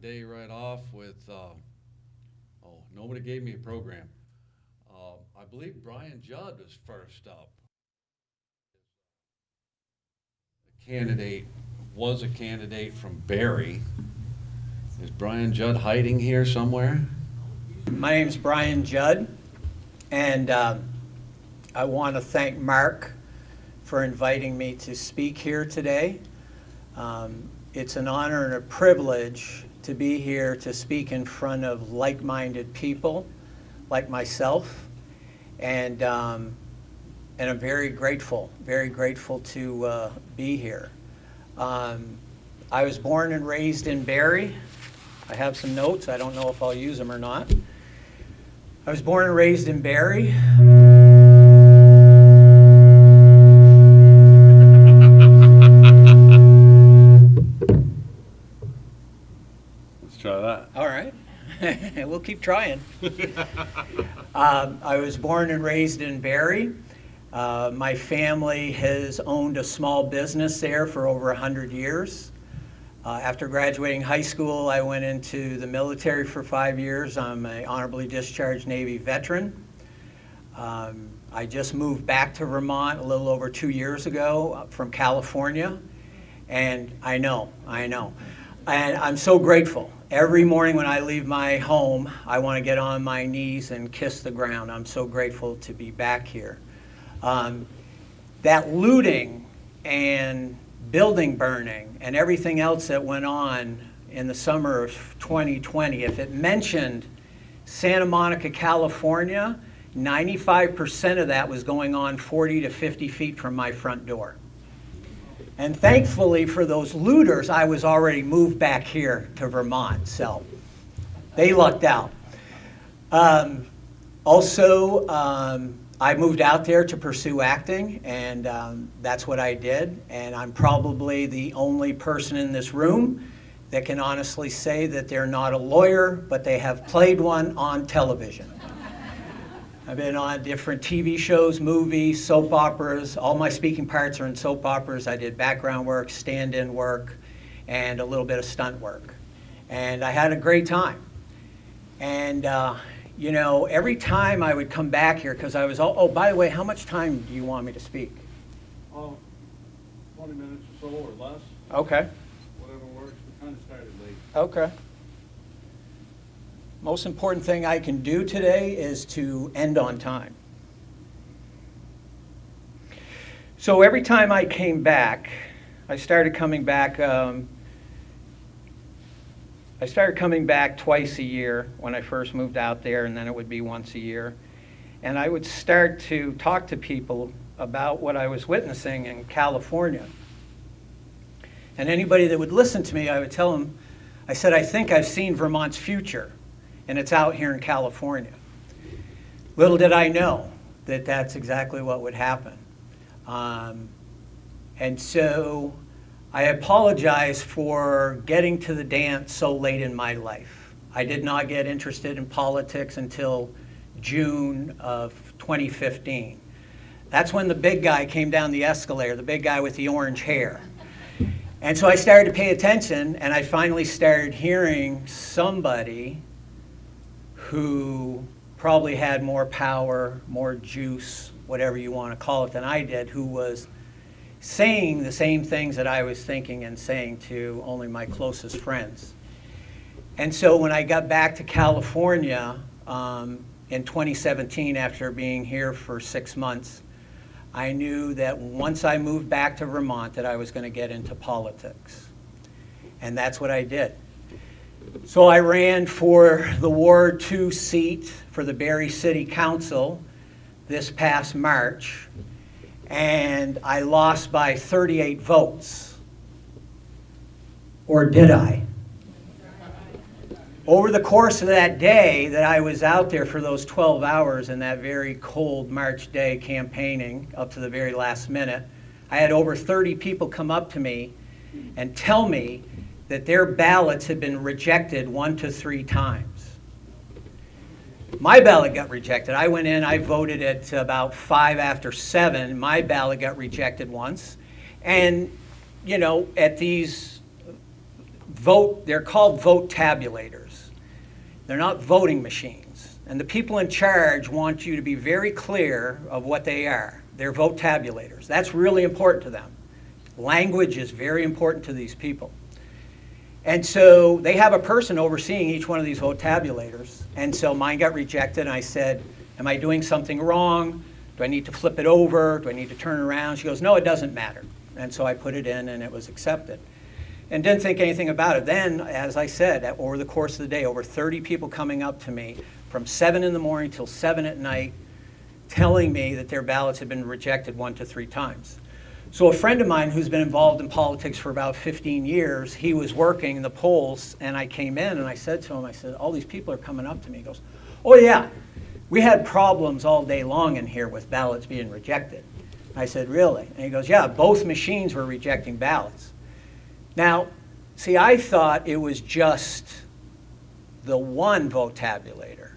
day right off with, nobody gave me a program. I believe Brian Judd was first up. Candidate, was a candidate from Barry. Is Brian Judd hiding here somewhere? My name's Brian Judd, and I want to thank Mark for inviting me to speak here today. It's an honor and a privilege to be here to speak in front of like-minded people like myself, and I'm very grateful to be here. I was born and raised in Barrie. I have some notes. I don't know if I'll use them or not. I was born and raised in Barrie. Let's try that. All right. We'll keep trying. I was born and raised in Barrie. My family has owned a small business there for over 100 years. After graduating high school, I went into the military for 5 years. I'm an honorably discharged Navy veteran. I just moved back to Vermont a little over 2 years ago from California. And I know. And I'm so grateful. Every morning when I leave my home, I want to get on my knees and kiss the ground. I'm so grateful to be back here. That looting and building burning and everything else that went on in the summer of 2020, if it mentioned Santa Monica, California, 95% of that was going on 40 to 50 feet from my front door. And thankfully for those looters, I was already moved back here to Vermont, so they lucked out. I moved out there to pursue acting, and that's what I did. And I'm probably the only person in this room that can honestly say that they're not a lawyer, but they have played one on television. I've been on different TV shows, movies, soap operas. All my speaking parts are in soap operas. I did background work, stand-in work, and a little bit of stunt work. And I had a great time. And you know, every time I would come back here, because I was, oh, by the way, how much time do you want me to speak? 20 minutes or so or less. Okay. Whatever works. We kind of started late. Okay. Most important thing I can do today is to end on time. So every time I came back, I started coming back twice a year when I first moved out there, and then it would be once a year. And I would start to talk to people about what I was witnessing in California. And anybody that would listen to me, I would tell them, I said, I think I've seen Vermont's future, and it's out here in California. Little did I know that that's exactly what would happen. And so I apologize for getting to the dance so late in my life. I did not get interested in politics until June of 2015. That's when the big guy came down the escalator, the big guy with the orange hair. And so I started to pay attention, and I finally started hearing somebody who probably had more power, more juice, whatever you want to call it, than I did, who was saying the same things that I was thinking and saying to only my closest friends. And so when I got back to California in 2017, after being here for 6 months, I knew that once I moved back to Vermont that I was going to get into politics. And that's what I did. So I ran for the Ward 2 seat for the Barrie City Council this past March, and I lost by 38 votes. Or did I? Over the course of that day that I was out there for those 12 hours in that very cold March day campaigning up to the very last minute, I had over 30 people come up to me and tell me that their ballots had been rejected 1 to 3 times. My ballot got rejected. I went in, I voted at about 5 after 7. My ballot got rejected once. And, you know, at these they're called vote tabulators. They're not voting machines. And the people in charge want you to be very clear of what they are. They're vote tabulators. That's really important to them. Language is very important to these people. And so they have a person overseeing each one of these vote tabulators. And so mine got rejected, and I said, am I doing something wrong? Do I need to flip it over? Do I need to turn it around? She goes, no, it doesn't matter. And so I put it in, and it was accepted. And didn't think anything about it. Then, as I said, over the course of the day, over 30 people coming up to me from 7 in the morning till 7 at night, telling me that their ballots had been rejected 1 to 3 times. So a friend of mine who's been involved in politics for about 15 years, he was working the polls, and I came in and I said to him, I said, all these people are coming up to me. He goes, oh yeah, we had problems all day long in here with ballots being rejected. I said, really? And he goes, yeah, both machines were rejecting ballots. Now, see, I thought it was just the one vote tabulator.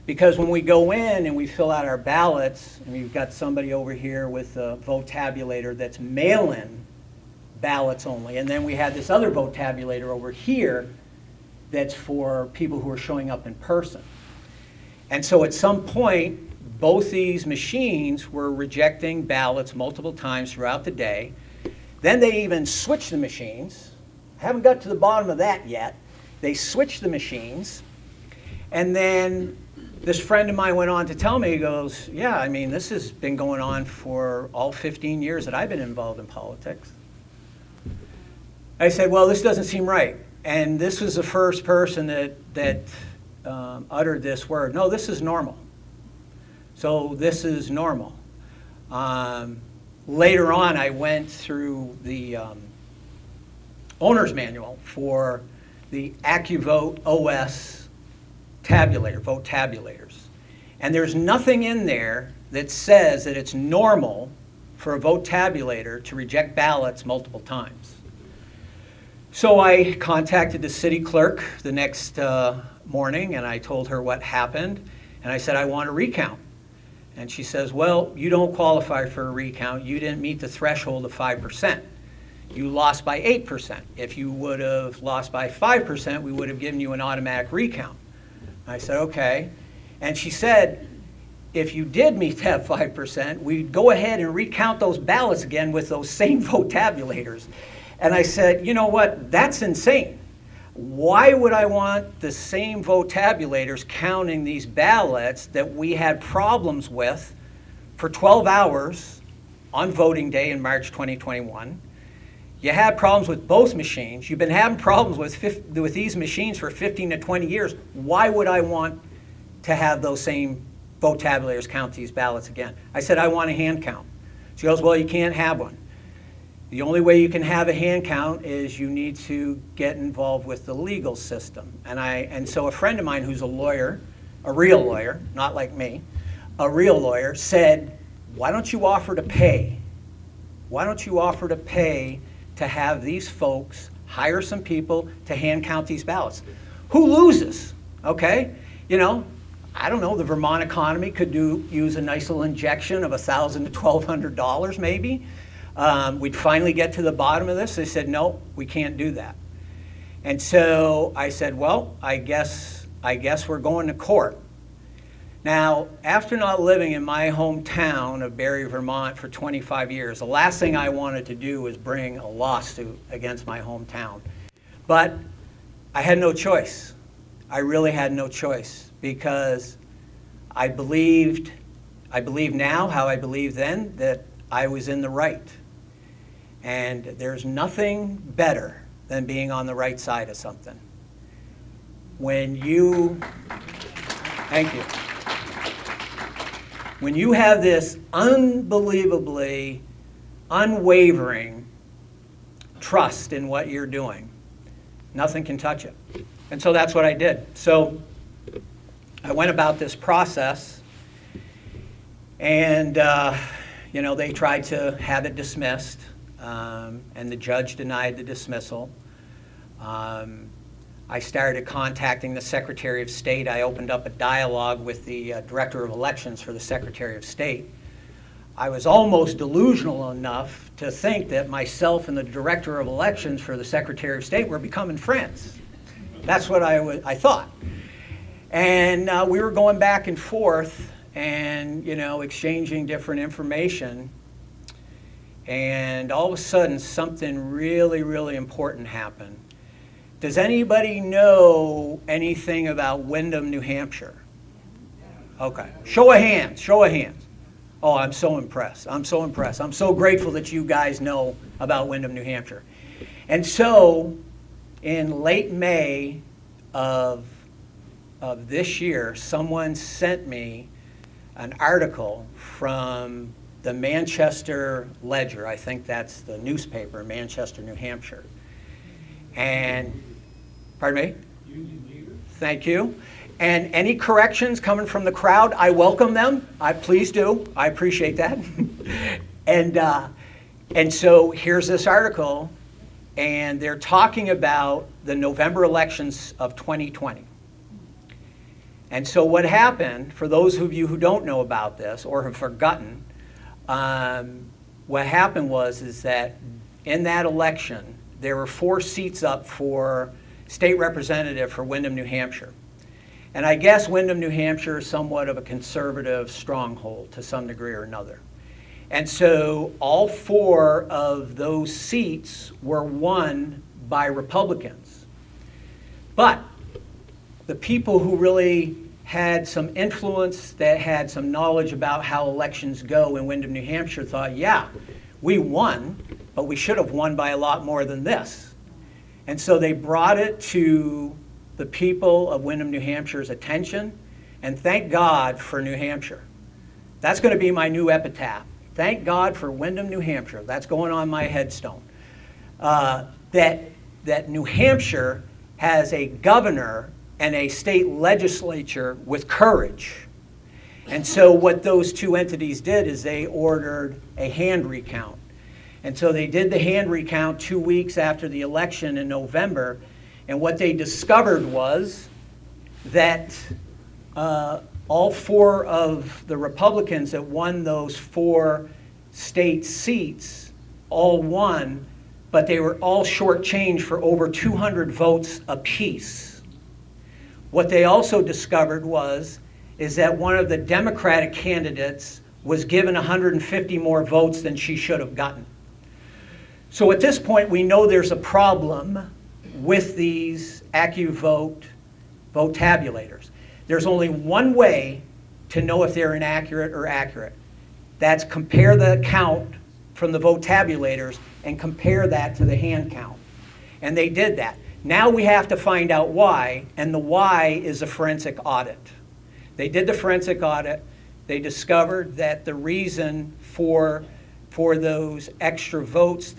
Because when we go in and we fill out our ballots, and we've got somebody over here with a vote tabulator that's mail-in ballots only, and then we have this other vote tabulator over here that's for people who are showing up in person. And so at some point, both these machines were rejecting ballots multiple times throughout the day. Then they even switched the machines. Haven't got to the bottom of that yet. They switched the machines, and then this friend of mine went on to tell me, he goes, yeah, I mean, this has been going on for all 15 years that I've been involved in politics. I said, well, this doesn't seem right. And this was the first person that uttered this word. No, this is normal. So this is normal. Later on, I went through the owner's manual for the AccuVote OS tabulator, vote tabulators. And there's nothing in there that says that it's normal for a vote tabulator to reject ballots multiple times. So I contacted the city clerk the next morning, and I told her what happened, and I said, I want a recount. And she says, well, you don't qualify for a recount. You didn't meet the threshold of 5%. You lost by 8%. If you would have lost by 5%, we would have given you an automatic recount. I said, okay. And she said, if you did meet that 5%, we'd go ahead and recount those ballots again with those same vote tabulators. And I said, you know what, that's insane. Why would I want the same vote tabulators counting these ballots that we had problems with for 12 hours on voting day in March 2021? You had problems with both machines. You've been having problems with these machines for 15 to 20 years. Why would I want to have those same vote tabulators count these ballots again? I said, I want a hand count. She goes, well, you can't have one. The only way you can have a hand count is you need to get involved with the legal system. And so a friend of mine who's a lawyer, a real lawyer, not like me, a real lawyer, said, why don't you offer to pay? Why don't you offer to pay to have these folks hire some people to hand count these ballots? Who loses? Okay? You know, I don't know, the Vermont economy could use a nice little injection of $1,000 to $1,200 maybe. We'd finally get to the bottom of this. They said, no, we can't do that. And so I said, well, I guess we're going to court. Now, after not living in my hometown of Barre, Vermont for 25 years, the last thing I wanted to do was bring a lawsuit against my hometown. But I had no choice. I really had no choice, because I believe now how I believe then that I was in the right. And there's nothing better than being on the right side of something. Thank you. When you have this unbelievably unwavering trust in what you're doing, nothing can touch it. And so that's what I did. So I went about this process, and they tried to have it dismissed, and the judge denied the dismissal. I started contacting the Secretary of State. I opened up a dialogue with the Director of Elections for the Secretary of State. I was almost delusional enough to think that myself and the director of elections for the Secretary of State were becoming friends. That's what I thought. And we were going back and forth and, you know, exchanging different information. And all of a sudden, something really, really important happened. Does anybody know anything about Windham, New Hampshire? Okay. Show of hands. Show of hands. Oh, I'm so impressed. I'm so impressed. I'm so grateful that you guys know about Windham, New Hampshire. And so, in late May of this year, someone sent me an article from the Manchester Ledger. I think that's the newspaper, Manchester, New Hampshire. And, pardon me? Union leader. Thank you. And any corrections coming from the crowd, I welcome them. Please do. I appreciate that. And so here's this article, and they're talking about the November elections of 2020. And so what happened, for those of you who don't know about this or have forgotten, what happened is that in that election, there were 4 seats up for state representative for Windham, New Hampshire. And I guess Windham, New Hampshire is somewhat of a conservative stronghold to some degree or another. And so all 4 of those seats were won by Republicans. But the people who really had some influence, that had some knowledge about how elections go in Windham, New Hampshire, thought, yeah, we won, but we should have won by a lot more than this. And so they brought it to the people of Windham, New Hampshire's attention, and thank God for New Hampshire. That's going to be my new epitaph. Thank God for Windham, New Hampshire. That's going on my headstone. That New Hampshire has a governor and a state legislature with courage. And so what those 2 entities did is they ordered a hand recount. And so they did the hand recount 2 weeks after the election in November. And what they discovered was that all 4 of the Republicans that won those 4 state seats all won, but they were all shortchanged for over 200 votes apiece. What they also discovered is that one of the Democratic candidates was given 150 more votes than she should have gotten. So at this point, we know there's a problem with these AccuVote vote tabulators. There's only one way to know if they're inaccurate or accurate. That's compare the count from the vote tabulators and compare that to the hand count. And they did that. Now we have to find out why, and the why is a forensic audit. They did the forensic audit. They discovered that the reason for those extra votes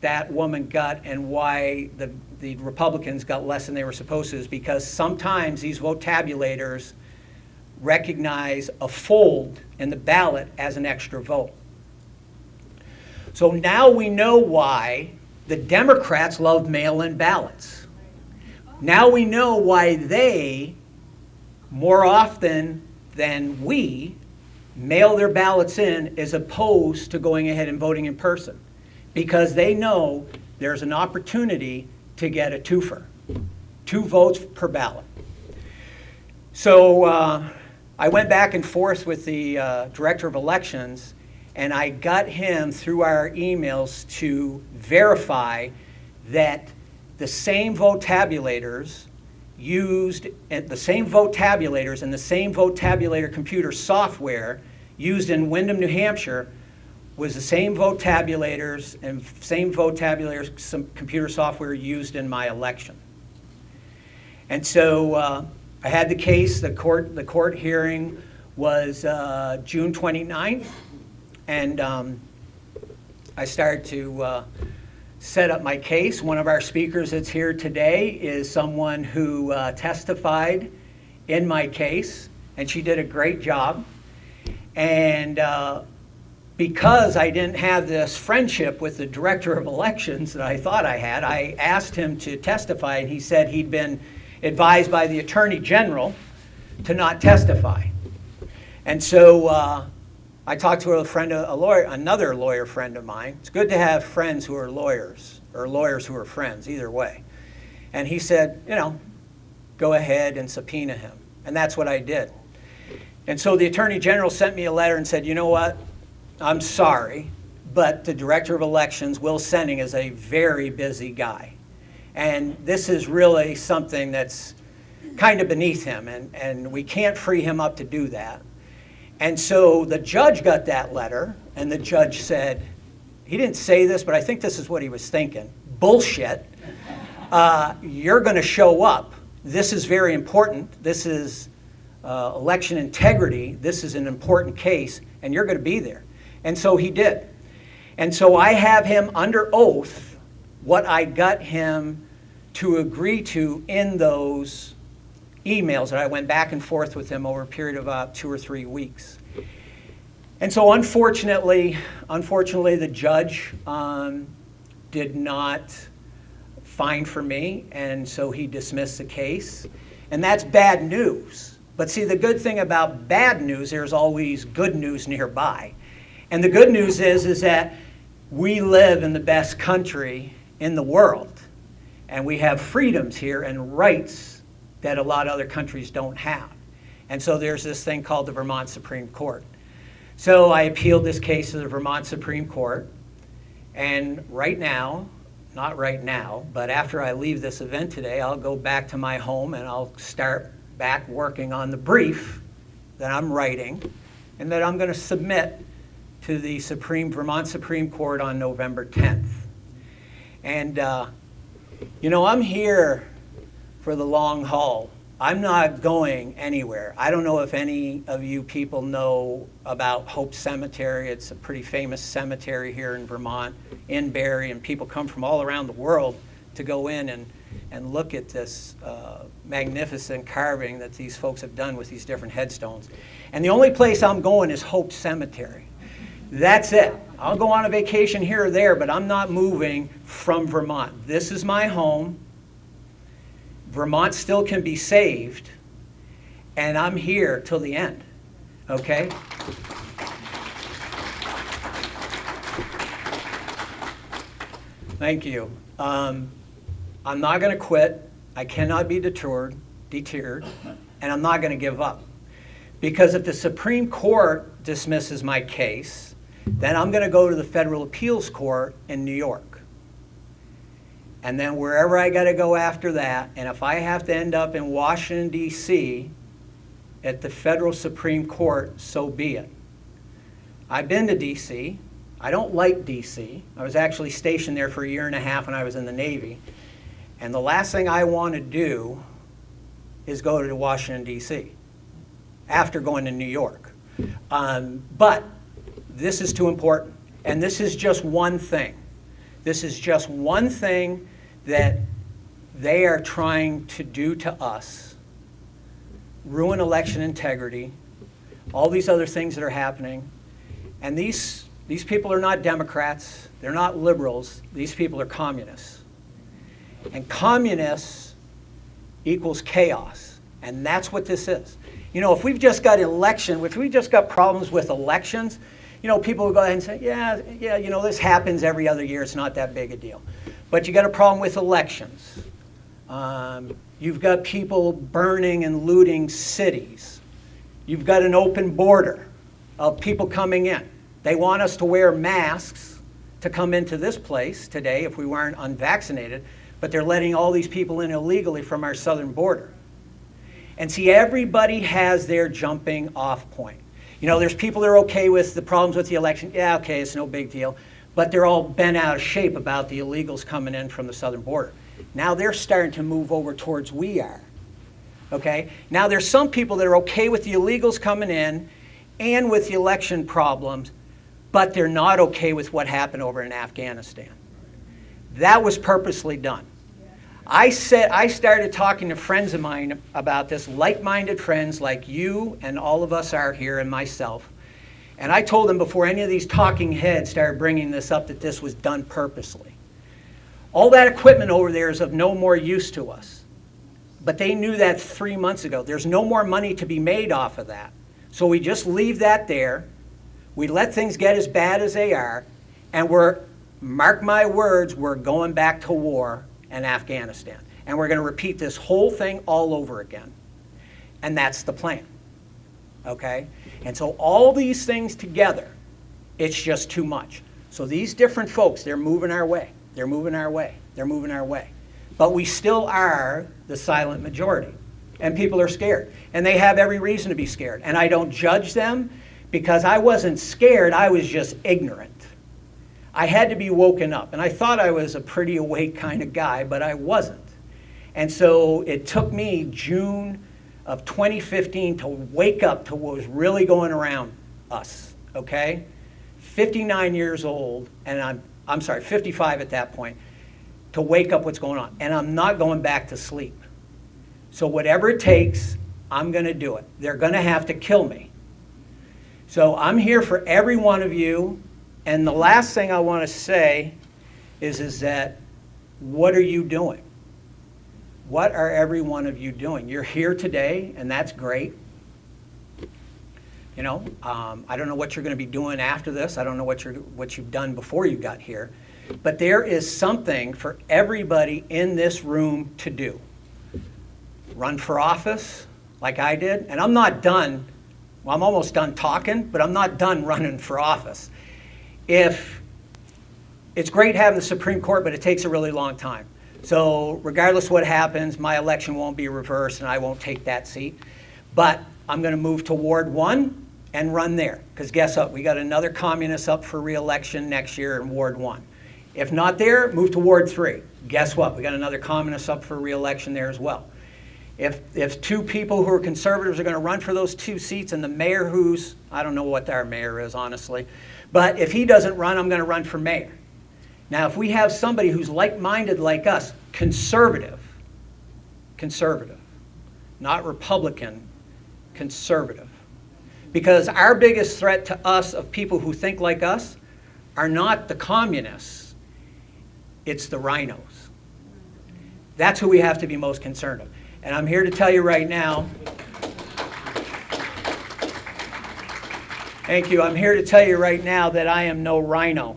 that woman got and why the Republicans got less than they were supposed to is because sometimes these vote tabulators recognize a fold in the ballot as an extra vote. So now we know why the Democrats love mail-in ballots. Now we know why they, more often than we, mail their ballots in as opposed to going ahead and voting in person. Because they know there's an opportunity to get a twofer, 2 votes per ballot. So I went back and forth with the director of elections, and I got him through our emails to verify that the same vote tabulators used, the same vote tabulators and the same vote tabulator computer software used in Windham, New Hampshire was the same vote tabulators and same vote tabulators, some computer software used in my election. And so I had the case, the court hearing was June 29th, and I started to set up my case. One of our speakers that's here today is someone who testified in my case, and she did a great job. And because I didn't have this friendship with the director of elections that I thought I had, I asked him to testify, and he said he'd been advised by the Attorney General to not testify. And so I talked to another lawyer friend of mine. It's good to have friends who are lawyers, or lawyers who are friends, either way. And he said, go ahead and subpoena him. And that's what I did. And so the Attorney General sent me a letter and said, you know what, I'm sorry, but the Director of Elections, Will Senning, is a very busy guy. And this is really something that's kind of beneath him, and we can't free him up to do that. And so the judge got that letter, and the judge said, he didn't say this, but I think this is what he was thinking, bullshit. You're going to show up. This is very important. This is election integrity. This is an important case, and you're going to be there. And so he did. And so I have him under oath what I got him to agree to in those emails that I went back and forth with him over a period of about 2 or 3 weeks. And so unfortunately, the judge did not find for me, and so he dismissed the case. And that's bad news. But see, the good thing about bad news, there's always good news nearby. And the good news is that we live in the best country in the world. And we have freedoms here and rights that a lot of other countries don't have. And so there's this thing called the Vermont Supreme Court. So I appealed this case to the Vermont Supreme Court. And right now, not right now, but after I leave this event today, I'll go back to my home and I'll start back working on the brief that I'm writing and that I'm going to submit to the Vermont Supreme Court on November 10th. And, I'm here for the long haul. I'm not going anywhere. I don't know if any of you people know about Hope Cemetery. It's a pretty famous cemetery here in Vermont, in Barre, and people come from all around the world to go in and look at this magnificent carving that these folks have done with these different headstones. And the only place I'm going is Hope Cemetery. That's it. I'll go on a vacation here or there, but I'm not moving from Vermont. This is my home. Vermont still can be saved, and I'm here till the end, okay? Thank you. I'm not going to quit. I cannot be deterred, and I'm not going to give up. Because if the Supreme Court dismisses my case, then I'm going to go to the Federal Appeals Court in New York. And then wherever I got to go after that, and if I have to end up in Washington, D.C. at the Federal Supreme Court, so be it. I've been to D.C. I don't like D.C. I was actually stationed there for 1.5 years when I was in the Navy. And the last thing I want to do is go to Washington, D.C. after going to New York. But this is too important. And this is just one thing. This is just one thing that they are trying to do to us. Ruin election integrity, all these other things that are happening. And these people are not Democrats, they're not liberals, these people are communists. And communists equals chaos, and that's what this is. If we've just got if we've just got problems with elections, people will go ahead and say, yeah, this happens every other year. It's not that big a deal. But you got a problem with elections. You've got people burning and looting cities. You've got an open border of people coming in. They want us to wear masks to come into this place today if we weren't unvaccinated, but they're letting all these people in illegally from our southern border. And see, everybody has their jumping off point. There's people that are okay with the problems with the election. Yeah, okay, it's no big deal. But they're all bent out of shape about the illegals coming in from the southern border. Now they're starting to move over towards we are. Okay? Now there's some people that are okay with the illegals coming in and with the election problems, but they're not okay with what happened over in Afghanistan. That was purposely done. I started talking to friends of mine about this, like-minded friends like you and all of us are here and myself. And I told them before any of these talking heads started bringing this up that this was done purposely. All that equipment over there is of no more use to us. But they knew that 3 months ago. There's no more money to be made off of that. So we just leave that there. We let things get as bad as they are, and mark my words, we're going back to war in Afghanistan. And we're going to repeat this whole thing all over again. And that's the plan. Okay? And so all these things together, it's just too much. So these different folks, they're moving our way. They're moving our way. They're moving our way. But we still are the silent majority. And people are scared. And they have every reason to be scared. And I don't judge them because I wasn't scared. I was just ignorant. I had to be woken up. And I thought I was a pretty awake kind of guy, but I wasn't. And so it took me June of 2015 to wake up to what was really going around us, okay? 59 years old, and I'm sorry, 55 at that point, to wake up what's going on. And I'm not going back to sleep. So whatever it takes, I'm going to do it. They're going to have to kill me. So I'm here for every one of you. And the last thing I want to say is that what are you doing? What are every one of you doing? You're here today, and that's great. You know, I don't know what you're going to be doing after this. I don't know what you've done before you got here. But there is something for everybody in this room to do. Run for office, like I did. And I'm not done. Well, I'm almost done talking, but I'm not done running for office. It's great having the Supreme Court, but it takes a really long time. So regardless what happens, my election won't be reversed and I won't take that seat. But I'm going to move to Ward 1 and run there. Because guess what? We got another communist up for re-election next year in Ward 1. If not there, move to Ward 3. Guess what? We got another communist up for re-election there as well. If two people who are conservatives are going to run for those two seats and the mayor I don't know what our mayor is, honestly. But if he doesn't run, I'm going to run for mayor. Now, if we have somebody who's like-minded like us, conservative, not Republican, conservative. Because our biggest threat to us of people who think like us are not the communists, it's the rhinos. That's who we have to be most concerned of. And I'm here to tell you right now, thank you, I'm here to tell you right now that I am no rhino.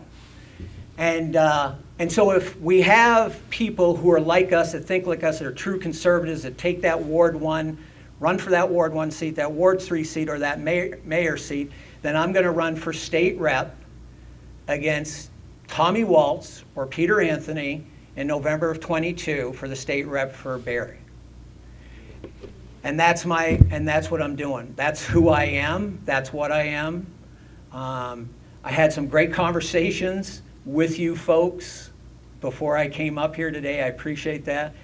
And so if we have people who are like us, that think like us, that are true conservatives, that take that Ward 1, run for that Ward 1 seat, that Ward 3 seat, or that mayor seat, then I'm going to run for state rep against Tommy Waltz or Peter Anthony in November of 22 for the state rep for Barrie. And that's what I'm doing. That's who I am. That's what I am. I had some great conversations with you folks before I came up here today. I appreciate that.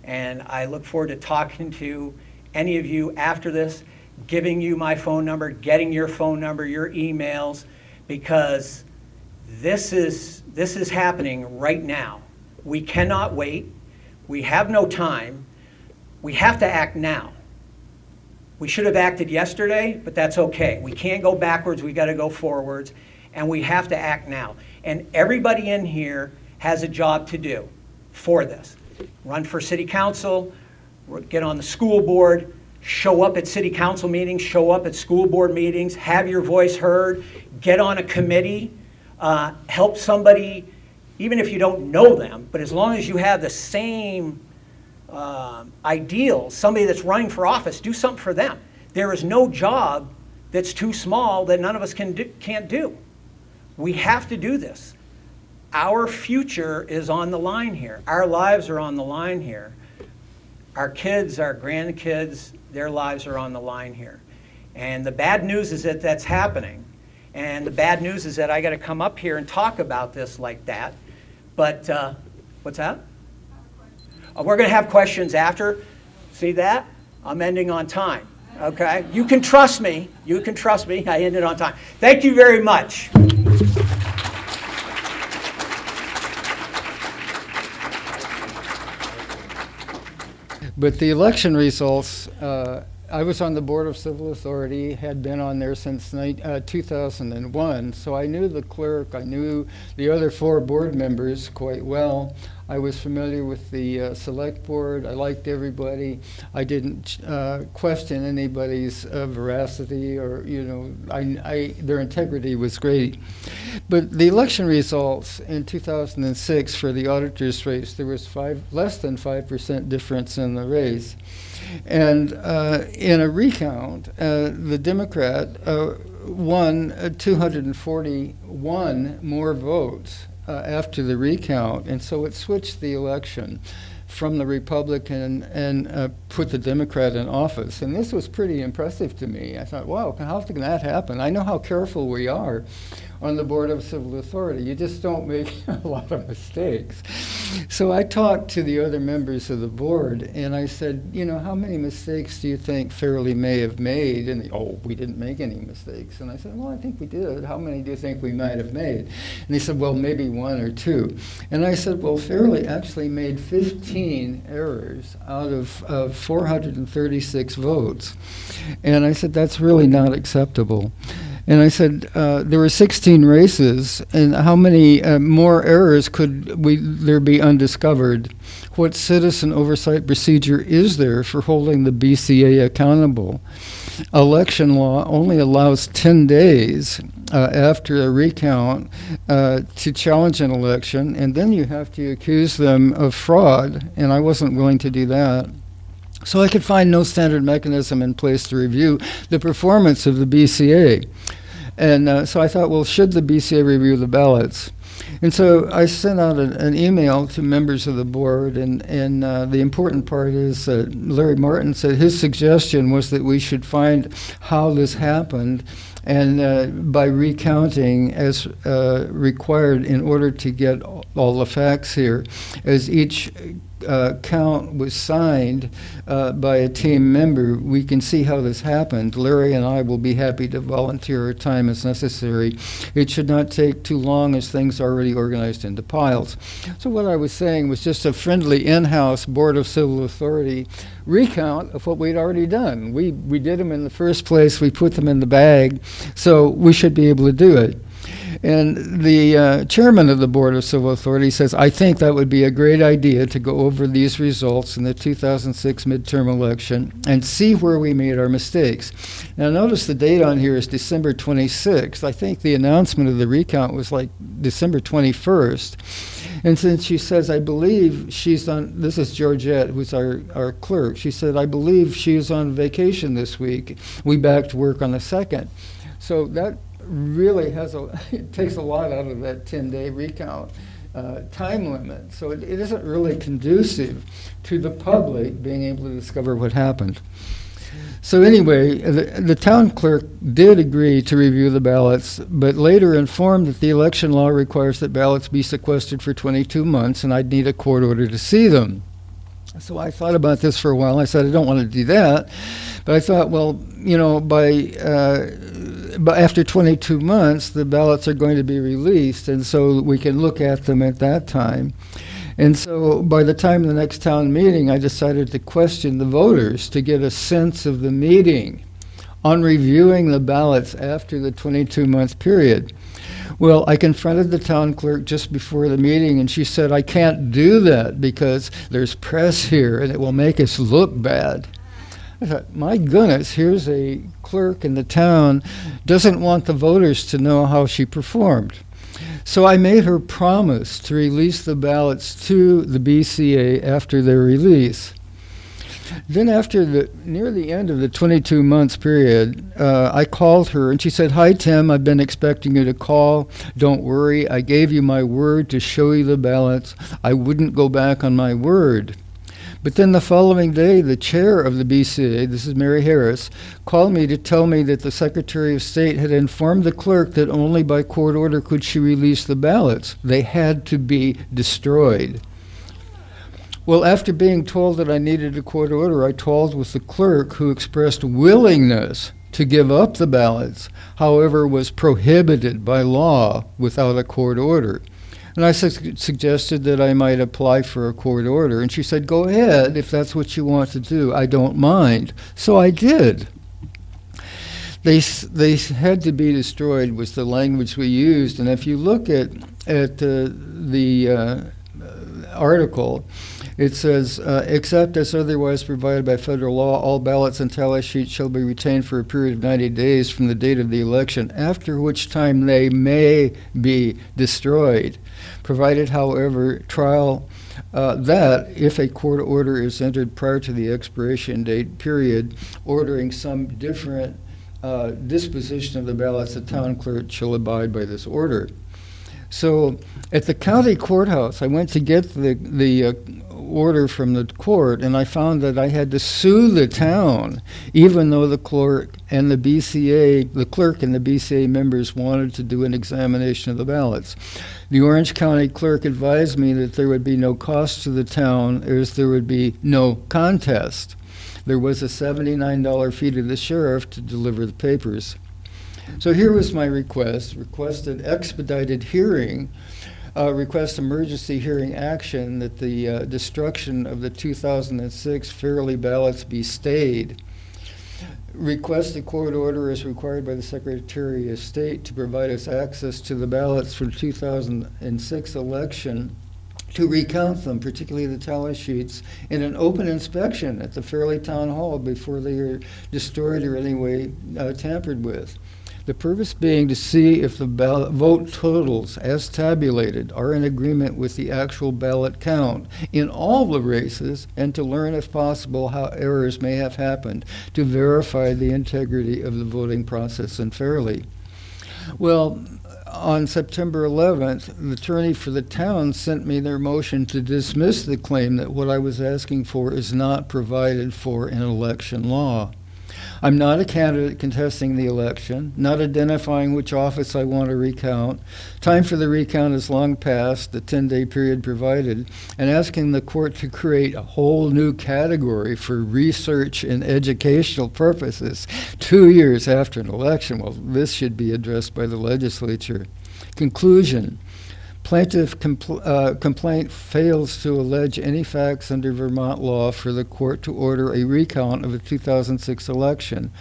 And I look forward to talking to any of you after this, giving you my phone number, getting your phone number, your emails, because this is happening right now. We cannot wait. We have no time. We have to act now. We should have acted yesterday, but that's okay. We can't go backwards. We got to go forwards, and we have to act now. And everybody in here has a job to do for this. Run for city council, get on the school board, show up at city council meetings, show up at school board meetings, have your voice heard, get on a committee, help somebody, even if you don't know them, but as long as you have the same ideals, somebody that's running for office, do something for them. There is no job that's too small that none of us can't do. We have to do this. Our future is on the line here. Our lives are on the line here. Our kids, our grandkids, their lives are on the line here. And the bad news is that that's happening. And the bad news is that I got to come up here and talk about this like that. But what's that? We're going to have questions after. See that? I'm ending on time. Okay? You can trust me. You can trust me. I ended on time. Thank you very much. But the election results, I was on the Board of Civil Authority, had been on there since 2001, so I knew the clerk, I knew the other 4 board members quite well. I was familiar with the select board. I liked everybody. I didn't question anybody's veracity or, their integrity was great. But the election results in 2006 for the auditor's race, there was less than 5% difference in the race. And in a recount, the Democrat won 241 more votes after the recount, and so it switched the election from the Republican and put the Democrat in office. And this was pretty impressive to me. I thought, wow, how can that happen? I know how careful we are on the Board of Civil Authority. You just don't make a lot of mistakes. So I talked to the other members of the board, and I said, how many mistakes do you think Fairleigh may have made? And we didn't make any mistakes. And I said, well, I think we did. How many do you think we might have made? And they said, well, maybe 1 or 2. And I said, well, Fairleigh actually made 15 errors out of 436 votes. And I said, that's really not acceptable. And I said, there were 16 races, and how many more errors could there be undiscovered? What citizen oversight procedure is there for holding the BCA accountable? Election law only allows 10 days after a recount to challenge an election, and then you have to accuse them of fraud, and I wasn't willing to do that. So I could find no standard mechanism in place to review the performance of the BCA. And so I thought, well, should the BCA review the ballots? And so I sent out an email to members of the board, and the important part is that Larry Martin said his suggestion was that we should find how this happened, and by recounting as required in order to get all the facts here, as each count was signed by a team member, we can see how this happened. Larry and I will be happy to volunteer our time as necessary. It should not take too long as things are already organized into piles. So what I was saying was just a friendly in-house Board of Civil Authority recount of what we'd already done. We did them in the first place, we put them in the bag, so we should be able to do it. And the chairman of the Board of Civil Authority says, I think that would be a great idea to go over these results in the 2006 midterm election and see where we made our mistakes. Now notice the date on here is December 26th. I think the announcement of the recount was like December 21st. And since she says, I believe she's on, this is Georgette, who's our clerk. She said, I believe she's on vacation this week. We back to work on the 2nd. So that really it takes a lot out of that 10-day recount time limit. So it isn't really conducive to the public being able to discover what happened. So anyway, the town clerk did agree to review the ballots, but later informed that the election law requires that ballots be sequestered for 22 months, and I'd need a court order to see them. So I thought about this for a while. I said, I don't want to do that. But I thought, well, but after 22 months, the ballots are going to be released, and so we can look at them at that time. And so by the time of the next town meeting, I decided to question the voters to get a sense of the meeting on reviewing the ballots after the 22-month period. Well, I confronted the town clerk just before the meeting, and she said, I can't do that because there's press here, and it will make us look bad. I thought, my goodness, here's a clerk in the town doesn't want the voters to know how she performed. So I made her promise to release the ballots to the BCA after their release. Then near the end of the 22 months period, I called her and she said, hi, Tim, I've been expecting you to call. Don't worry, I gave you my word to show you the ballots. I wouldn't go back on my word. But then the following day, the chair of the BCA, this is Mary Harris, called me to tell me that the Secretary of State had informed the clerk that only by court order could she release the ballots. They had to be destroyed. Well, after being told that I needed a court order, I talked with the clerk, who expressed willingness to give up the ballots, however, was prohibited by law without a court order. And I suggested that I might apply for a court order. And she said, go ahead, if that's what you want to do. I don't mind. So I did. They had to be destroyed was the language we used. And if you look at the article. It says, except as otherwise provided by federal law, all ballots and tally sheets shall be retained for a period of 90 days from the date of the election, after which time they may be destroyed. Provided, however, that if a court order is entered prior to the expiration date period, ordering some different disposition of the ballots, the town clerk shall abide by this order. So at the county courthouse, I went to get the order from the court, and I found that I had to sue the town, even though the clerk and the BCA members wanted to do an examination of the ballots. The Orange County clerk advised me that there would be no cost to the town, as there would be no contest. There was a $79 fee to the sheriff to deliver the papers. So here was my request: requested expedited hearing, request emergency hearing action that the destruction of the 2006 Fairleigh ballots be stayed. Request a court order as required by the Secretary of State to provide us access to the ballots for the 2006 election, to recount them, particularly the tally sheets, in an open inspection at the Fairleigh Town Hall before they are destroyed or in any way tampered with. The purpose being to see if the vote totals as tabulated are in agreement with the actual ballot count in all the races, and to learn, if possible, how errors may have happened, to verify the integrity of the voting process in Fairleigh. Well, on September 11th, the attorney for the town sent me their motion to dismiss the claim that what I was asking for is not provided for in election law. I'm not a candidate contesting the election, not identifying which office I want to recount. Time for the recount is long past, the 10-day period provided, and asking the court to create a whole new category for research and educational purposes 2 years after an election. Well, this should be addressed by the legislature. Conclusion. Plaintiff complaint fails to allege any facts under Vermont law for the court to order a recount of the 2006 election.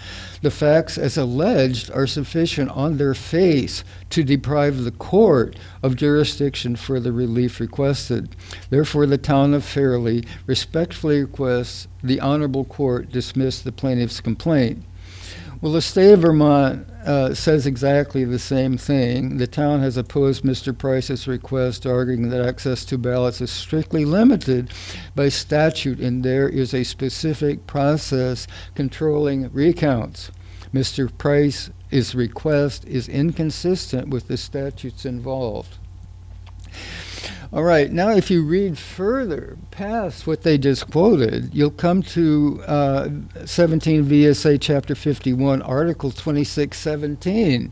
The facts as alleged are sufficient on their face to deprive the court of jurisdiction for the relief requested. Therefore, the town of Fairleigh respectfully requests the honorable court dismiss the plaintiff's complaint. Well, the state of Vermont says exactly the same thing. The town has opposed Mr. Price's request, arguing that access to ballots is strictly limited by statute, and there is a specific process controlling recounts. Mr. Price's request is inconsistent with the statutes involved. All right, now if you read further past what they just quoted, you'll come to 17 VSA Chapter 51, Article 2617.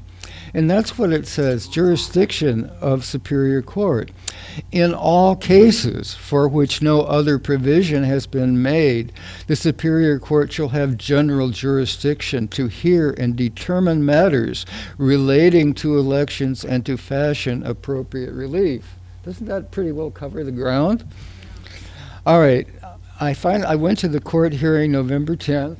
And that's what it says: jurisdiction of Superior Court. In all cases for which no other provision has been made, the Superior Court shall have general jurisdiction to hear and determine matters relating to elections and to fashion appropriate relief. Doesn't that pretty well cover the ground? All right, I went to the court hearing November 10th.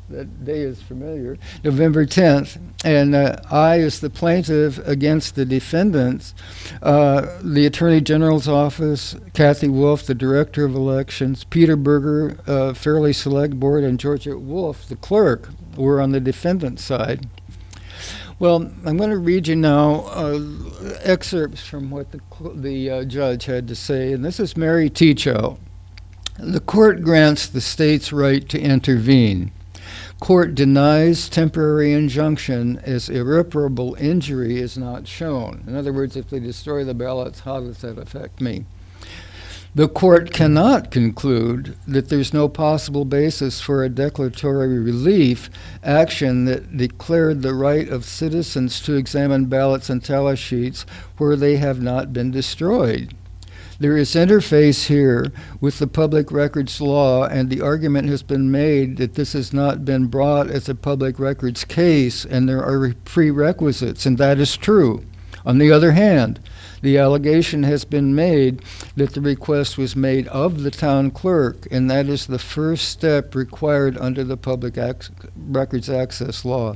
That day is familiar. November 10th, and I, as the plaintiff against the defendants, the Attorney General's office, Kathy Wolf, the Director of Elections, Peter Berger, Fairleigh Select Board, and Georgia Wolf, the clerk, were on the defendant's side. Well, I'm going to read you now excerpts from what the judge had to say, and this is Mary Teachow. The court grants the state's right to intervene. Court denies temporary injunction as irreparable injury is not shown. In other words, if they destroy the ballots, how does that affect me? The court cannot conclude that there's no possible basis for a declaratory relief action that declared the right of citizens to examine ballots and tally sheets where they have not been destroyed. There is interface here with the public records law, and the argument has been made that this has not been brought as a public records case, and there are prerequisites, and that is true. On the other hand, the allegation has been made that the request was made of the town clerk, and that is the first step required under the public records access law.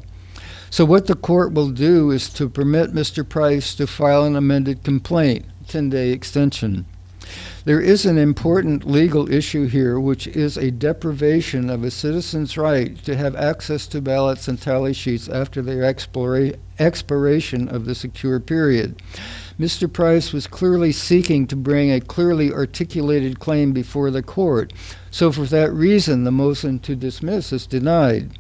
So what the court will do is to permit Mr. Price to file an amended complaint, 10-day extension. There is an important legal issue here, which is a deprivation of a citizen's right to have access to ballots and tally sheets after their expiration of the secure period. Mr. Price was clearly seeking to bring a clearly articulated claim before the court, so for that reason the motion to dismiss is denied.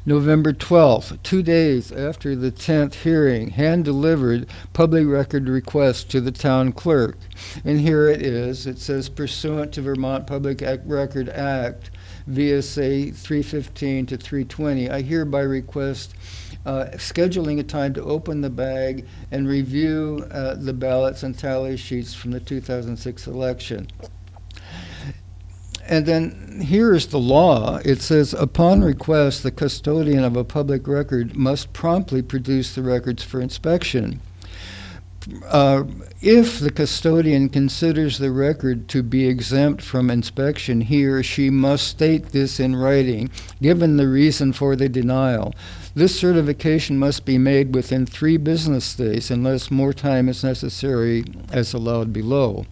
November 12th, 2 days after the 10th hearing, hand-delivered public record request to the town clerk. And here it is. It says, pursuant to Vermont Public Record Act, VSA 315 to 320, I hereby request scheduling a time to open the bag and review the ballots and tally sheets from the 2006 election. And then here is the law. It says, upon request, the custodian of a public record must promptly produce the records for inspection. If the custodian considers the record to be exempt from inspection, he or she must state this in writing, given the reason for the denial. This certification must be made within 3 business days unless more time is necessary as allowed below.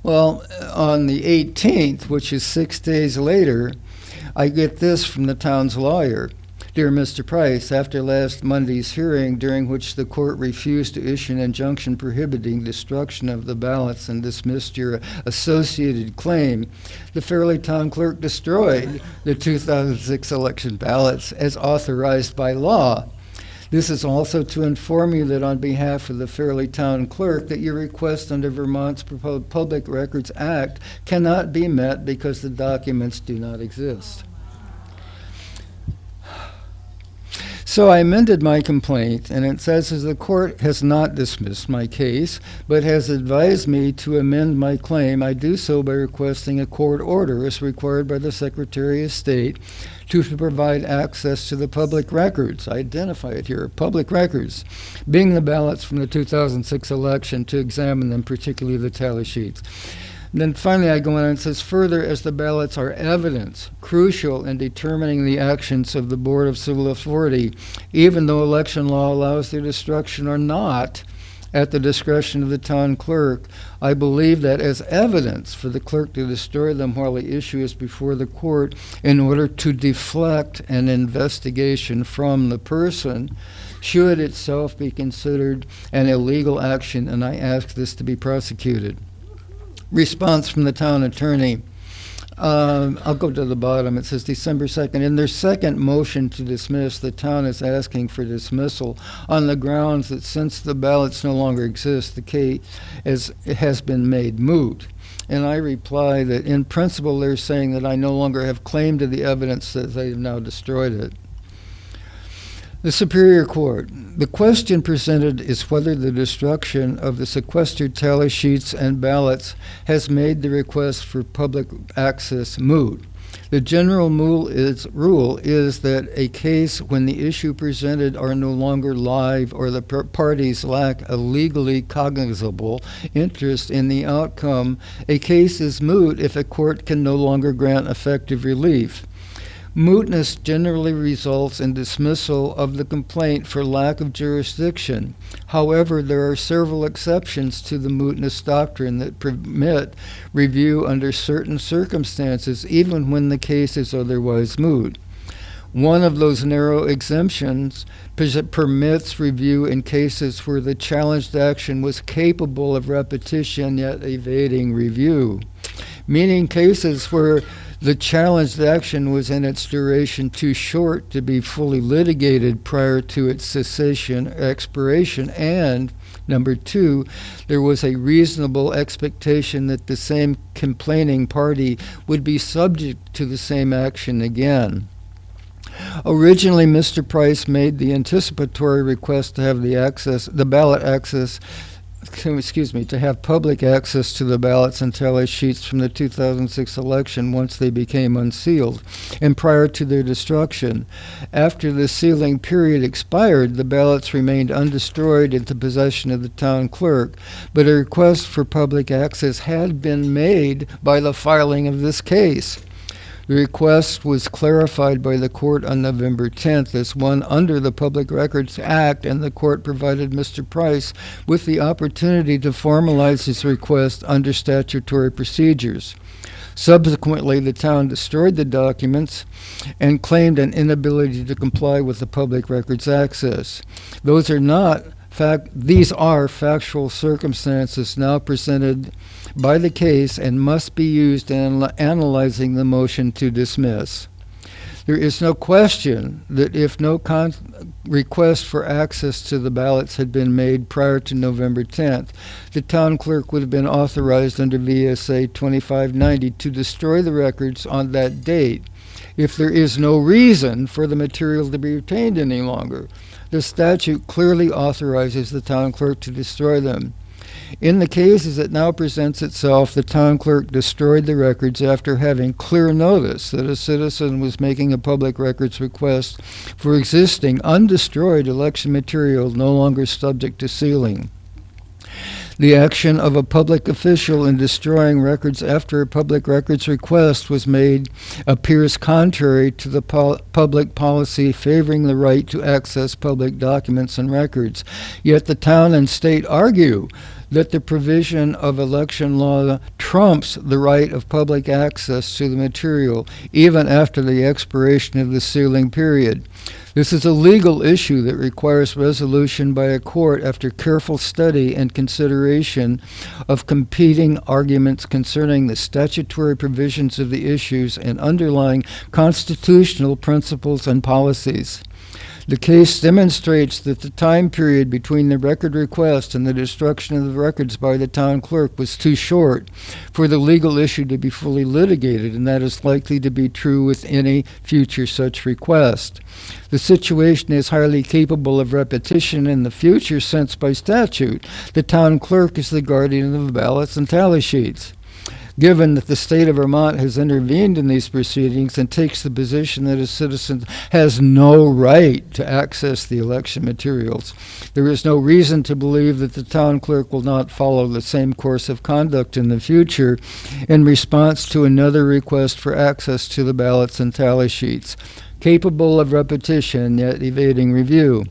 Well, on the 18th, which is 6 days later, I get this from the town's lawyer. Dear Mr. Price, after last Monday's hearing, during which the court refused to issue an injunction prohibiting destruction of the ballots and dismissed your associated claim, the Fairleigh Town Clerk destroyed the 2006 election ballots as authorized by law. This is also to inform you that on behalf of the Fairleigh Town Clerk that your request under Vermont's Public Records Act cannot be met because the documents do not exist. So I amended my complaint, and it says, as the court has not dismissed my case, but has advised me to amend my claim, I do so by requesting a court order as required by the Secretary of State to provide access to the public records. I identify it here, public records, being the ballots from the 2006 election, to examine them, particularly the tally sheets. And then finally I go on and it says, further, as the ballots are evidence crucial in determining the actions of the Board of Civil Authority, even though election law allows their destruction or not, at the discretion of the town clerk, I believe that as evidence for the clerk to destroy them while the issue is before the court in order to deflect an investigation from the person should itself be considered an illegal action, and I ask this to be prosecuted. Response from the town attorney. I'll go to the bottom. It says December 2nd. In their second motion to dismiss, the town is asking for dismissal on the grounds that since the ballots no longer exist, the case has been made moot. And I reply that in principle they're saying that I no longer have claim to the evidence that they've now destroyed it. The Superior Court. The question presented is whether the destruction of the sequestered tally sheets and ballots has made the request for public access moot. The general rule is that a case when the issue presented are no longer live or the parties lack a legally cognizable interest in the outcome, a case is moot if a court can no longer grant effective relief. Mootness generally results in dismissal of the complaint for lack of jurisdiction. However, there are several exceptions to the mootness doctrine that permit review under certain circumstances, even when the case is otherwise moot. One of those narrow exemptions permits review in cases where the challenged action was capable of repetition yet evading review, meaning cases where the challenged action was in its duration too short to be fully litigated prior to its cessation or expiration, and number 2, there was a reasonable expectation that the same complaining party would be subject to the same action again. Originally, Mr. Price made the anticipatory request to have to have public access to the ballots and tally sheets from the 2006 election once they became unsealed and prior to their destruction. After the sealing period expired, the ballots remained undestroyed in the possession of the town clerk, but a request for public access had been made by the filing of this case. The request was clarified by the court on November 10th as one under the Public Records Act, and the court provided Mr. Price with the opportunity to formalize his request under statutory procedures. Subsequently, the town destroyed the documents and claimed an inability to comply with the Public Records Access. These are factual circumstances now presented by the case and must be used in analyzing the motion to dismiss. There is no question that if no request for access to the ballots had been made prior to November 10th, the town clerk would have been authorized under VSA 2590 to destroy the records on that date if there is no reason for the material to be retained any longer. The statute clearly authorizes the town clerk to destroy them. In the case as it now presents itself, the town clerk destroyed the records after having clear notice that a citizen was making a public records request for existing undestroyed election material no longer subject to sealing. The action of a public official in destroying records after a public records request was made appears contrary to the public policy favoring the right to access public documents and records. Yet the town and state argue that the provision of election law trumps the right of public access to the material, even after the expiration of the sealing period. This is a legal issue that requires resolution by a court after careful study and consideration of competing arguments concerning the statutory provisions of the issues and underlying constitutional principles and policies. The case demonstrates that the time period between the record request and the destruction of the records by the town clerk was too short for the legal issue to be fully litigated, and that is likely to be true with any future such request. The situation is highly capable of repetition in the future since by statute the town clerk is the guardian of the ballots and tally sheets. Given that the state of Vermont has intervened in these proceedings and takes the position that a citizen has no right to access the election materials, there is no reason to believe that the town clerk will not follow the same course of conduct in the future in response to another request for access to the ballots and tally sheets, capable of repetition yet evading review.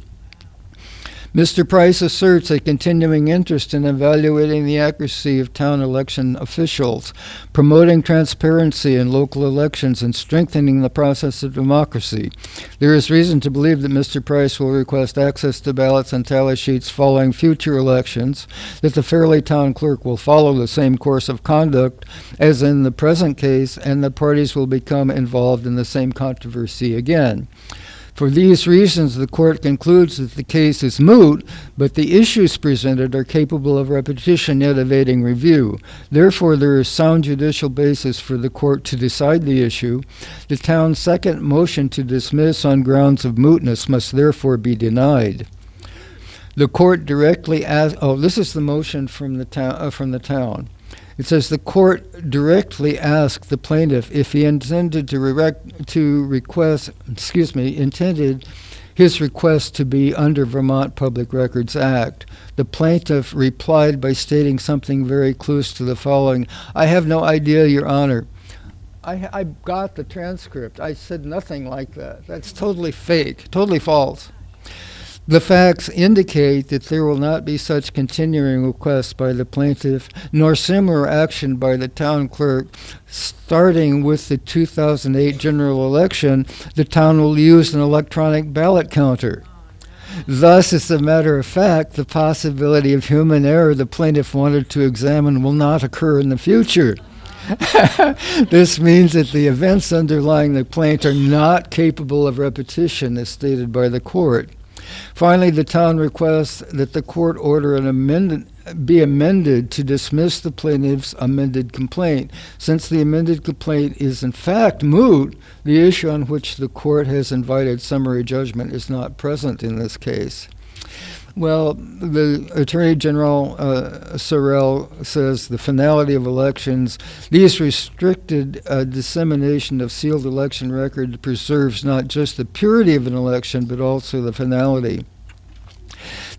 Mr. Price asserts a continuing interest in evaluating the accuracy of town election officials, promoting transparency in local elections, and strengthening the process of democracy. There is reason to believe that Mr. Price will request access to ballots and tally sheets following future elections, that the Fairleigh Town Clerk will follow the same course of conduct as in the present case, and the parties will become involved in the same controversy again. For these reasons, the court concludes that the case is moot, but the issues presented are capable of repetition yet evading review. Therefore, there is sound judicial basis for the court to decide the issue. The town's second motion to dismiss on grounds of mootness must therefore be denied. The court directly asked, this is the motion from the town. It says the court directly asked the plaintiff if he intended intended his request to be under Vermont Public Records Act. The plaintiff replied by stating something very close to the following: "I have no idea, Your Honor." I got the transcript. I said nothing like that. That's totally fake, totally false. The facts indicate that there will not be such continuing requests by the plaintiff, nor similar action by the town clerk. Starting with the 2008 general election, the town will use an electronic ballot counter. Thus, as a matter of fact, the possibility of human error the plaintiff wanted to examine will not occur in the future. This means that the events underlying the plaint are not capable of repetition, as stated by the court. Finally, the town requests that the court order be amended to dismiss the plaintiff's amended complaint. Since the amended complaint is in fact moot, the issue on which the court has invited summary judgment is not present in this case. Well, the Attorney General Sorrell says the finality of elections, these restricted dissemination of sealed election record preserves not just the purity of an election, but also the finality.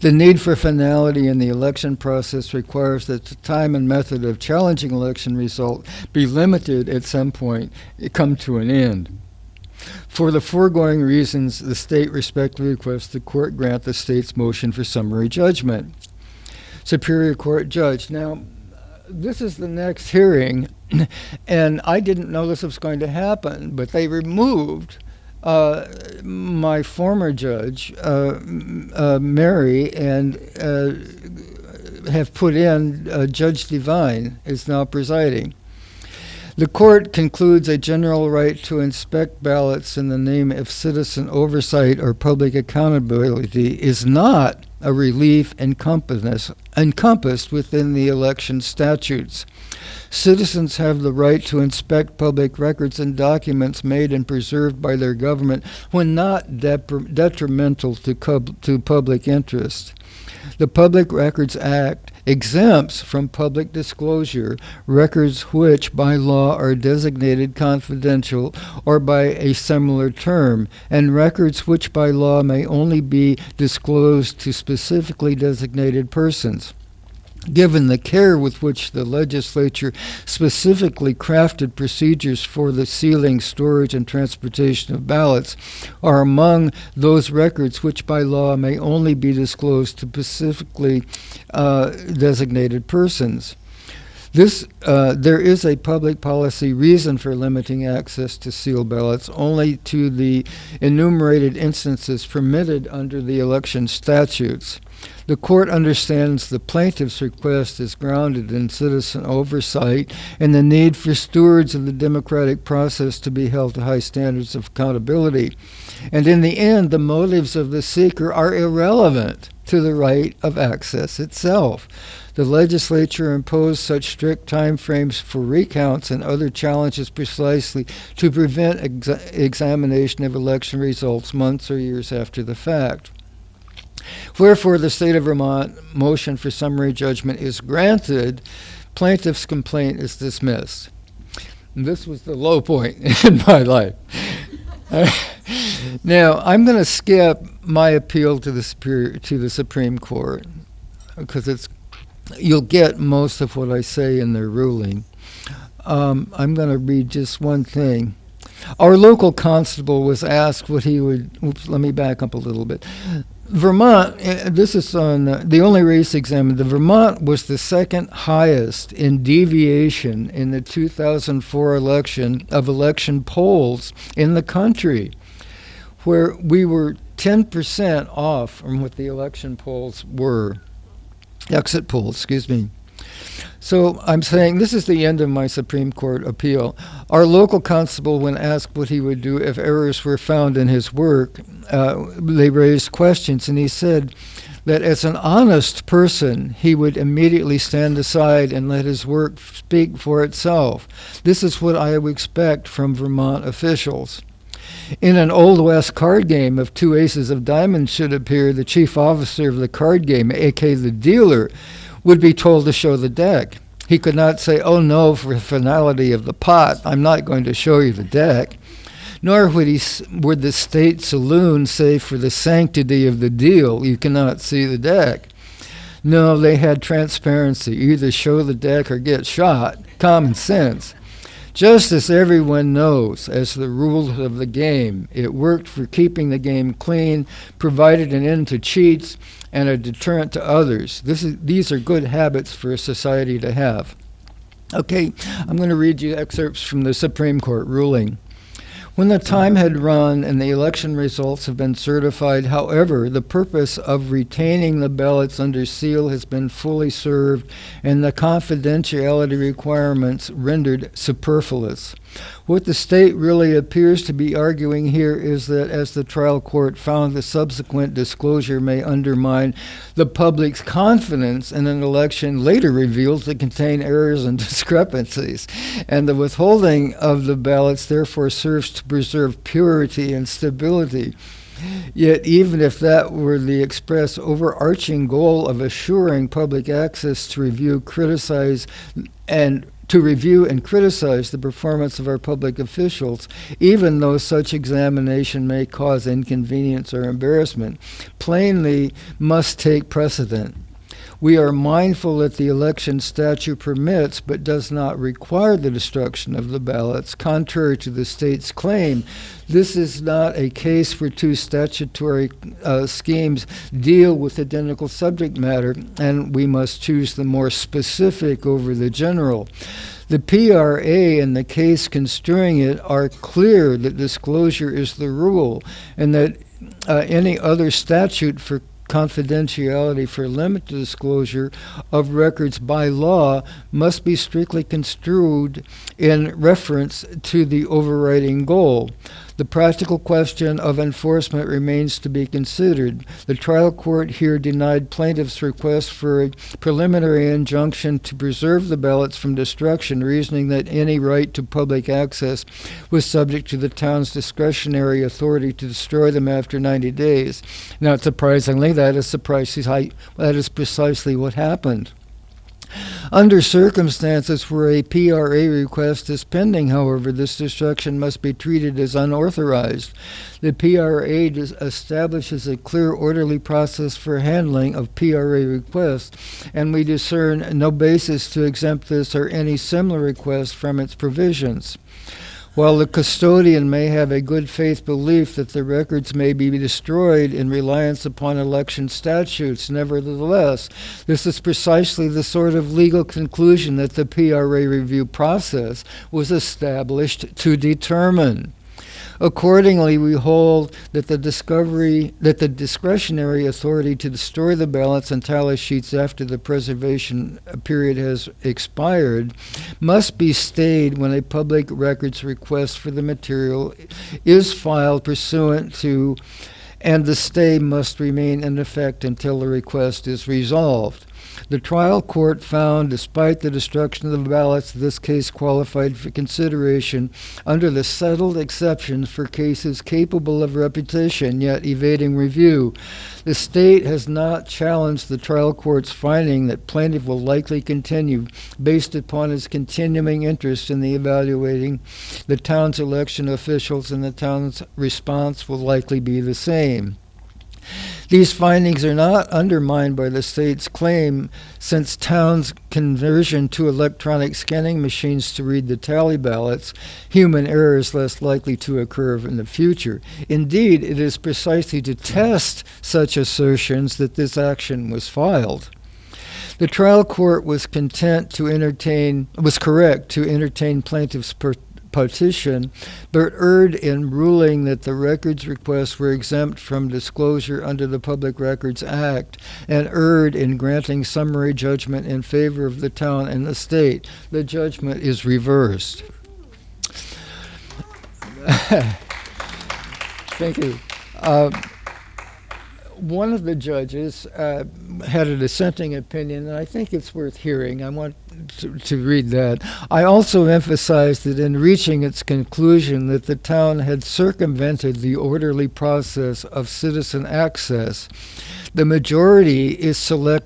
The need for finality in the election process requires that the time and method of challenging election result be limited at some point, come to an end. For the foregoing reasons, the state respectfully requests the court grant the state's motion for summary judgment. Superior Court Judge. Now, this is the next hearing, and I didn't know this was going to happen, but they removed my former judge, Mary, and have put in Judge Devine is now presiding. The court concludes a general right to inspect ballots in the name of citizen oversight or public accountability is not a relief encompassed within the election statutes. Citizens have the right to inspect public records and documents made and preserved by their government when not detrimental to public interest. The Public Records Act exempts from public disclosure records which by law are designated confidential or by a similar term, and records which by law may only be disclosed to specifically designated persons. Given the care with which the legislature specifically crafted procedures for the sealing, storage, and transportation of ballots are among those records which by law may only be disclosed to specifically designated persons. There is a public policy reason for limiting access to sealed ballots only to the enumerated instances permitted under the election statutes. The court understands the plaintiff's request is grounded in citizen oversight and the need for stewards of the democratic process to be held to high standards of accountability. And in the end, the motives of the seeker are irrelevant to the right of access itself. The legislature imposed such strict time frames for recounts and other challenges precisely to prevent examination of election results months or years after the fact. Wherefore, the state of Vermont motion for summary judgment is granted. Plaintiff's complaint is dismissed. And this was the low point in my life. Now, I'm going to skip my appeal to the Supreme Court because you'll get most of what I say in their ruling. I'm going to read just one thing. Our local constable was asked what he would. Oops, let me back up a little bit. Vermont, this is on the only race examined. The Vermont was the second highest in deviation in the 2004 election polls in the country, where we were 10% off from what the election polls were, exit polls, excuse me. So I'm saying this is the end of my Supreme Court appeal. Our local constable, when asked what he would do if errors were found in his work, they raised questions, and he said that as an honest person, he would immediately stand aside and let his work speak for itself. This is what I would expect from Vermont officials. In an Old West card game, if two aces of diamonds should appear, the chief officer of the card game, aka the dealer, would be told to show the deck. He could not say, "Oh no, for the finality of the pot, I'm not going to show you the deck." Nor would the state saloon say, "For the sanctity of the deal, you cannot see the deck." No, they had transparency. Either show the deck or get shot. Common sense. Just as everyone knows, as the rules of the game, it worked for keeping the game clean, provided an end to cheats, and a deterrent to others. These are good habits for a society to have. Okay, I'm going to read you excerpts from the Supreme Court ruling. When the time had run and the election results have been certified, however, the purpose of retaining the ballots under seal has been fully served and the confidentiality requirements rendered superfluous. What the state really appears to be arguing here is that, as the trial court found, the subsequent disclosure may undermine the public's confidence in an election later revealed to contain errors and discrepancies, and the withholding of the ballots therefore serves to preserve purity and stability. Yet even if that were the express overarching goal of assuring public access to review, criticize, and to review and criticize the performance of our public officials, even though such examination may cause inconvenience or embarrassment, plainly must take precedent. We are mindful that the election statute permits but does not require the destruction of the ballots, contrary to the state's claim. This is not a case where two statutory schemes deal with identical subject matter, and we must choose the more specific over the general. The PRA and the case construing it are clear that disclosure is the rule, and that any other statute for confidentiality for limited disclosure of records by law must be strictly construed in reference to the overriding goal. The practical question of enforcement remains to be considered. The trial court here denied plaintiffs' request for a preliminary injunction to preserve the ballots from destruction, reasoning that any right to public access was subject to the town's discretionary authority to destroy them after 90 days. Not surprisingly, that is precisely what happened. Under circumstances where a PRA request is pending, however, this destruction must be treated as unauthorized. The PRA establishes a clear, orderly process for handling of PRA requests, and we discern no basis to exempt this or any similar request from its provisions. While the custodian may have a good faith belief that the records may be destroyed in reliance upon election statutes, nevertheless, this is precisely the sort of legal conclusion that the PRA review process was established to determine. Accordingly, we hold that the discretionary authority to destroy the ballots and tally sheets after the preservation period has expired must be stayed when a public records request for the material is filed pursuant to, and the stay must remain in effect until the request is resolved. The trial court found, despite the destruction of the ballots, this case qualified for consideration under the settled exceptions for cases capable of repetition yet evading review. The state has not challenged the trial court's finding that plaintiff will likely continue based upon his continuing interest in the evaluating the town's election officials, and the town's response will likely be the same. These findings are not undermined by the state's claim, since town's conversion to electronic scanning machines to read the tally ballots, human error is less likely to occur in the future. Indeed, it is precisely to test such assertions that this action was filed. The trial court was correct to entertain plaintiff's petition, but erred in ruling that the records requests were exempt from disclosure under the Public Records Act, and erred in granting summary judgment in favor of the town and the state. The judgment is reversed. Thank you. One of the judges had a dissenting opinion, and I think it's worth hearing. I want to read that. I also emphasized that in reaching its conclusion that the town had circumvented the orderly process of citizen access, the majority itself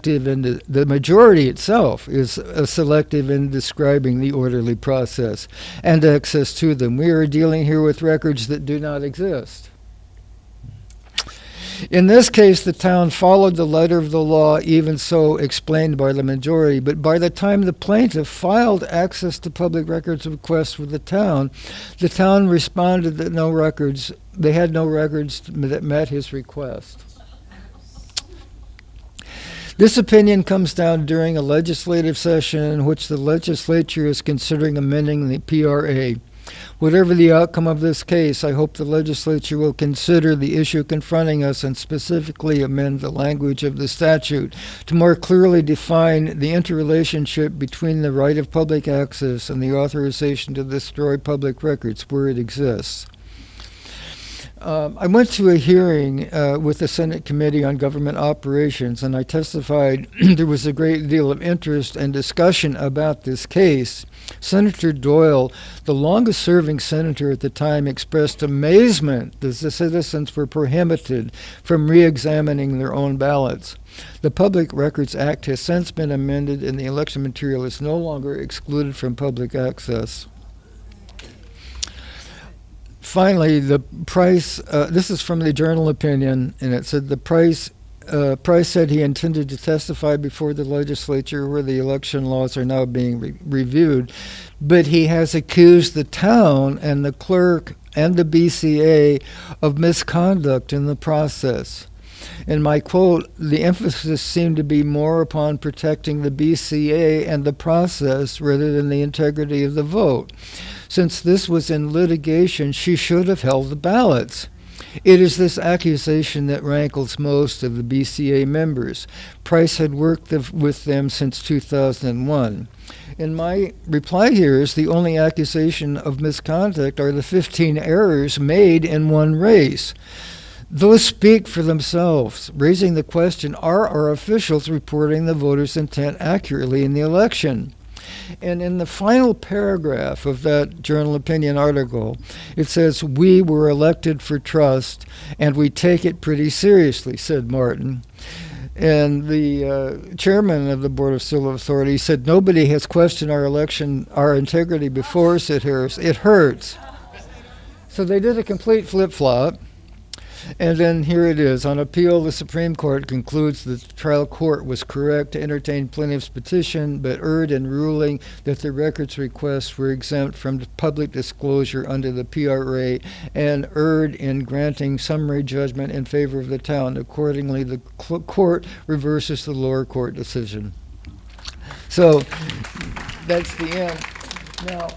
is selective in describing the orderly process and access to them. We are dealing here with records that do not exist. In this case, the town followed the letter of the law, even so explained by the majority. But by the time the plaintiff filed access to public records requests for the town responded that they had no records that met his request. This opinion comes down during a legislative session in which the legislature is considering amending the PRA. Whatever the outcome of this case, I hope the legislature will consider the issue confronting us and specifically amend the language of the statute to more clearly define the interrelationship between the right of public access and the authorization to destroy public records where it exists. I went to a hearing with the Senate Committee on Government Operations, and I testified there was a great deal of interest and discussion about this case. Senator Doyle, the longest-serving senator at the time, expressed amazement that the citizens were prohibited from re-examining their own ballots. The Public Records Act has since been amended, and the election material is no longer excluded from public access. Finally, the Price, this is from the Journal Opinion, and it said Price said he intended to testify before the legislature where the election laws are now being reviewed, but he has accused the town and the clerk and the BCA of misconduct in the process. In my quote, the emphasis seemed to be more upon protecting the BCA and the process rather than the integrity of the vote. Since this was in litigation, she should have held the ballots. It is this accusation that rankles most of the BCA members. Price had worked with them since 2001. In my reply here is the only accusation of misconduct are the 15 errors made in one race. Those speak for themselves, raising the question, are our officials reporting the voters' intent accurately in the election? And in the final paragraph of that Journal Opinion article, it says, "We were elected for trust, and we take it pretty seriously," said Martin. And the chairman of the Board of Civil Authority said, "Nobody has questioned our election, our integrity before," said Harris. "It hurts." So they did a complete flip-flop. And then here it is. On appeal, the Supreme Court concludes that the trial court was correct to entertain plaintiff's petition, but erred in ruling that the records requests were exempt from public disclosure under the PRA, and erred in granting summary judgment in favor of the town. Accordingly, the court reverses the lower court decision. So that's the end. Now,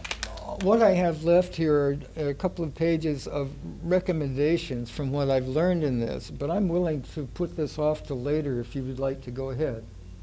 what I have left here are a couple of pages of recommendations from what I've learned in this, but I'm willing to put this off to later if you would like to go ahead.